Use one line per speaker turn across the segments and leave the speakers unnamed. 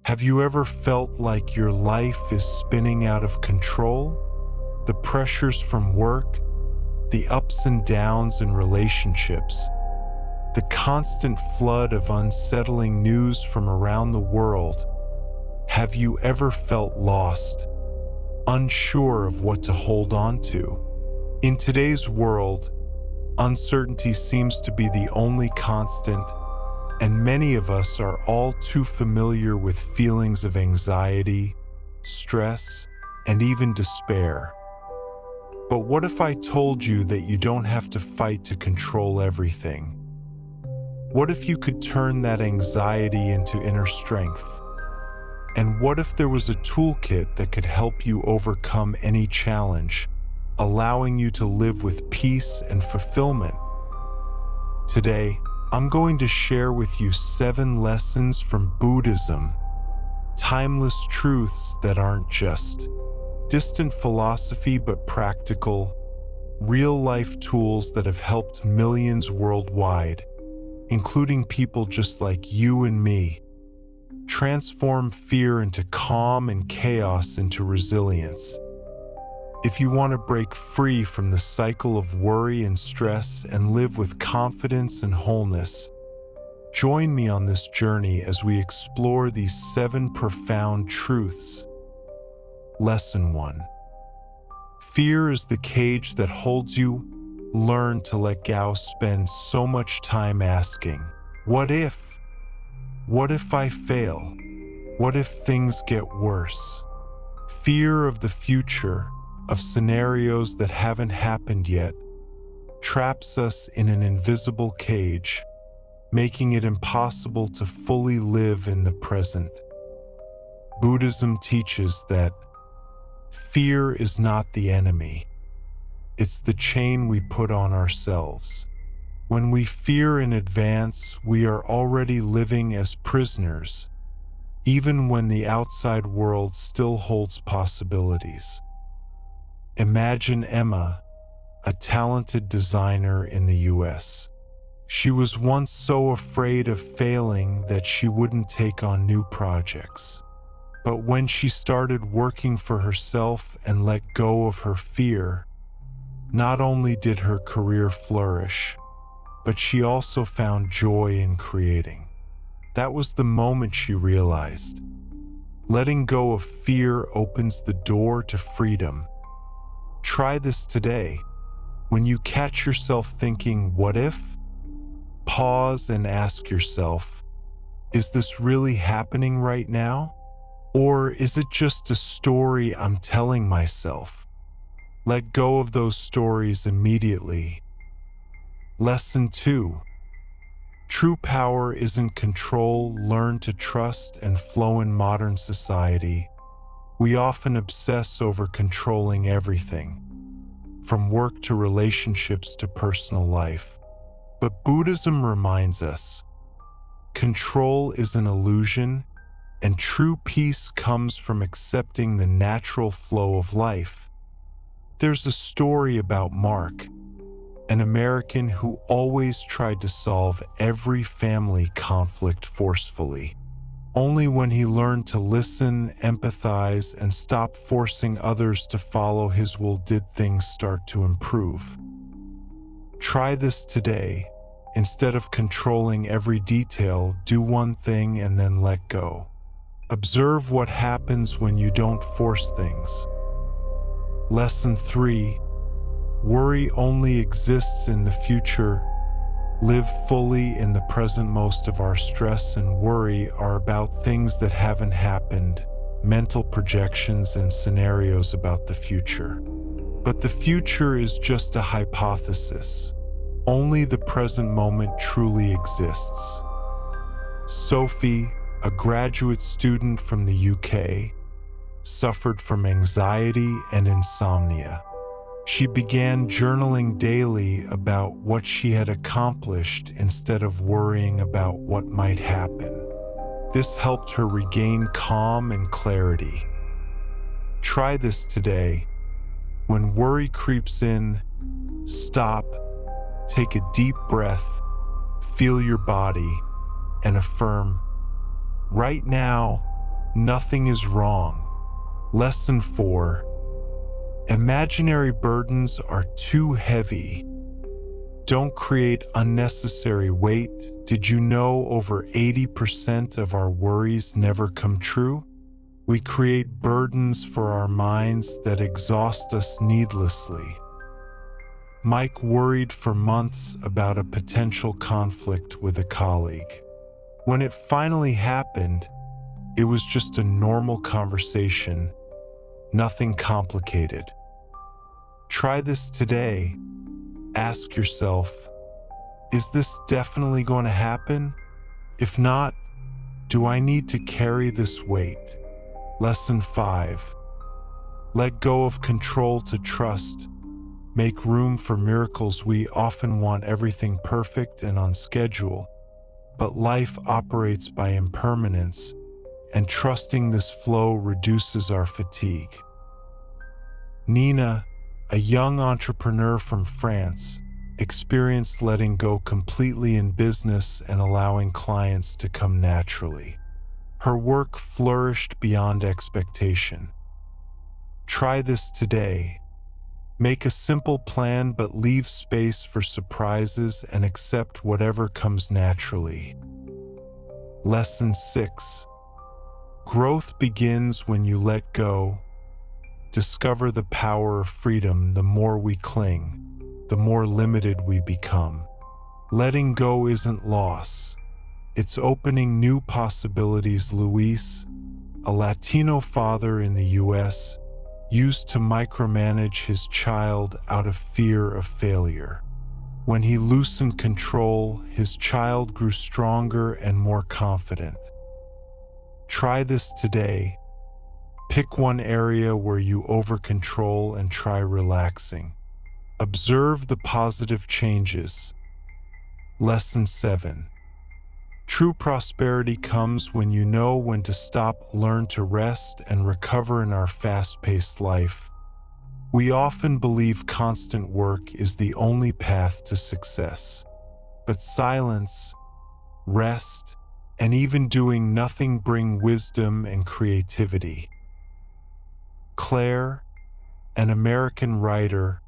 Have you ever felt like your life is spinning out of control? The pressures from work, the ups and downs in relationships, the constant flood of unsettling news from around the world. Have you ever felt lost, unsure of what to hold on to? In today's world, uncertainty seems to be the only constant, and many of us are all too familiar with feelings of anxiety, stress, and even despair. But what if I told you that you don't have to fight to control everything? What if you could turn that anxiety into inner strength? And what if there was a toolkit that could help you overcome any challenge, allowing you to live with peace and fulfillment? Today, I'm going to share with you 7 lessons from Buddhism, timeless truths that aren't just distant philosophy but practical, real-life tools that have helped millions worldwide, including people just like you and me, transform fear into calm and chaos into resilience. If you want to break free from the cycle of worry and stress and live with confidence and wholeness, join me on this journey as we explore these 7 profound truths. Lesson 1. Fear is the cage that holds you. Learn to let go. Spend so much time asking, what if? What if I fail? What if things get worse? Fear of the future, of scenarios that haven't happened yet, traps us in an invisible cage, making it impossible to fully live in the present. Buddhism teaches that fear is not the enemy. It's the chain we put on ourselves. When we fear in advance, we are already living as prisoners, even when the outside world still holds possibilities. Imagine Emma, a talented designer in the US. She was once so afraid of failing that she wouldn't take on new projects. But when she started working for herself and let go of her fear, not only did her career flourish, but she also found joy in creating. That was the moment she realized. Letting go of fear opens the door to freedom. Try this today. When you catch yourself thinking, what if? Pause and ask yourself, is this really happening right now? Or is it just a story I'm telling myself? Let go of those stories immediately. Lesson 2. True power isn't control. Learn to trust and flow. In modern society, we often obsess over controlling everything, from work to relationships to personal life. But Buddhism reminds us, control is an illusion, and true peace comes from accepting the natural flow of life. There's a story about Mark, an American who always tried to solve every family conflict forcefully. Only when he learned to listen, empathize, and stop forcing others to follow his will did things start to improve. Try this today. Instead of controlling every detail, do one thing and then let go. Observe what happens when you don't force things. Lesson 3. Worry only exists in the future. Live fully in the present. Most of our stress and worry are about things that haven't happened, mental projections and scenarios about the future. But the future is just a hypothesis. Only the present moment truly exists. Sophie, a graduate student from the UK, suffered from anxiety and insomnia. She began journaling daily about what she had accomplished instead of worrying about what might happen. This helped her regain calm and clarity. Try this today. When worry creeps in, stop, take a deep breath, feel your body, and affirm, right now, Nothing is wrong. Lesson 4. Imaginary burdens are too heavy. Don't create unnecessary weight. Did you know over 80% of our worries never come true? We create burdens for our minds that exhaust us needlessly. Mike worried for months about a potential conflict with a colleague. When it finally happened, it was just a normal conversation, nothing complicated. Try this today. Ask yourself, is this definitely going to happen? If not, do I need to carry this weight? Lesson 5. Let go of control to trust. Make room for miracles. We often want everything perfect and on schedule, but life operates by impermanence, and trusting this flow reduces our fatigue. Nina, a young entrepreneur from France, experienced letting go completely in business and allowing clients to come naturally. Her work flourished beyond expectation. Try this today. Make a simple plan, but leave space for surprises and accept whatever comes naturally. Lesson 6. Growth begins when you let go. Discover the power of freedom. The more we cling, the more limited we become. Letting go isn't loss. It's opening new possibilities. Luis, a Latino father in the U.S., used to micromanage his child out of fear of failure. When he loosened control, his child grew stronger and more confident. Try this today. Pick one area where you over-control and try relaxing. Observe the positive changes. Lesson 7. True prosperity comes when you know when to stop, learn to rest, and recover. In our fast-paced life, we often believe constant work is the only path to success. But silence, rest, and even doing nothing bring wisdom and creativity. Claire, an American writer,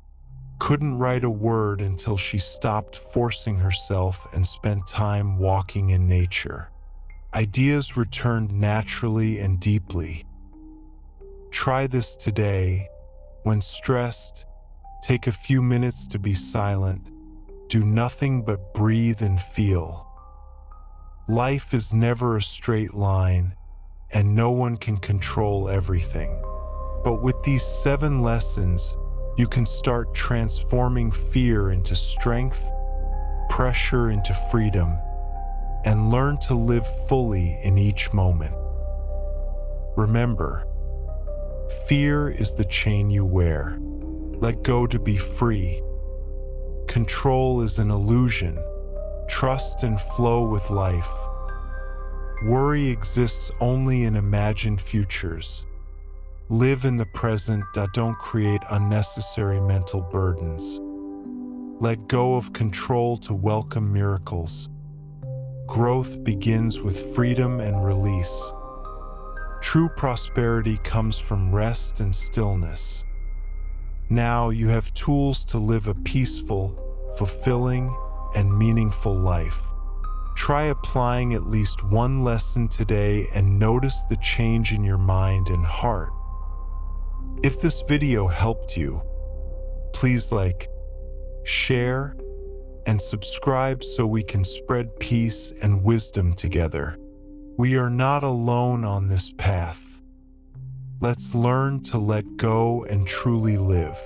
couldn't write a word until she stopped forcing herself and spent time walking in nature. Ideas returned naturally and deeply. Try this today. When stressed, take a few minutes to be silent. Do nothing but breathe and feel. Life is never a straight line, and no one can control everything. But with these 7 lessons, you can start transforming fear into strength, pressure into freedom, and learn to live fully in each moment. Remember, fear is the chain you wear. Let go to be free. Control is an illusion. Trust and flow with life. Worry exists only in imagined futures. Live in the present. Don't create unnecessary mental burdens. Let go of control to welcome miracles. Growth begins with freedom and release. True prosperity comes from rest and stillness. Now you have tools to live a peaceful, fulfilling, and meaningful life. Try applying at least one lesson today and notice the change in your mind and heart. If this video helped you, please like, share, and subscribe so we can spread peace and wisdom together. We are not alone on this path. Let's learn to let go and truly live.